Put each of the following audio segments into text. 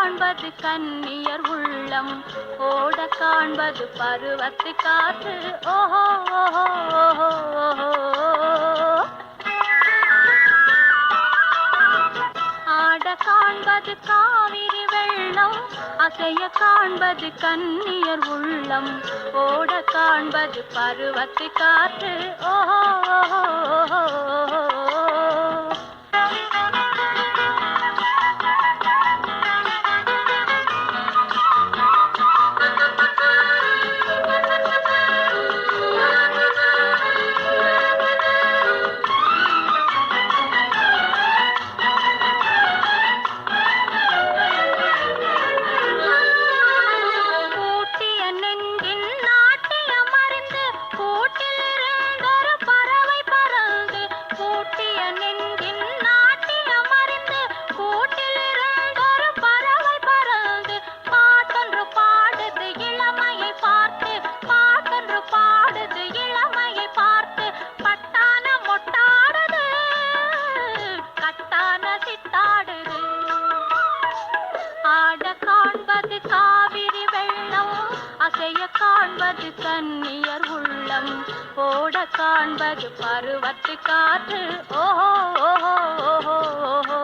காண்பது கன்னியர் உள்ளம், ஓட காண்பது பருவத்து காற்று. ஓஹோ ஓஹோ ஓஹோ ஓஹோ. ஆட காண்பது காவிரி வெள்ளம், அசைய காண்பது கன்னியர் உள்ளம், ஓட காண்பது பருவத்து காற்று. ஓஹோ ஓஹோ ஓஹோ ஓஹோ. காண்பது கன்னியர் உள்ளம், ஓட காண்பது பருவத்து காற்று. ஓஹோ ஓஹோ ஓஹோ ஓஹோ.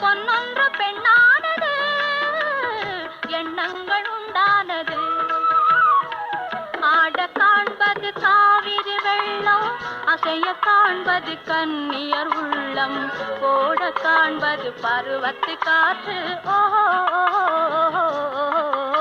பொன்னொன்று பெண்ணானது, எண்ணங்கள் உண்டானது. ஆட காண்பது காவிரி வெள்ளம், அசைய காண்பது கன்னியர் உள்ளம், ஓட காண்பது பருவத்து காற்று. ஓஹோ ஓஹோ ஓஹோ.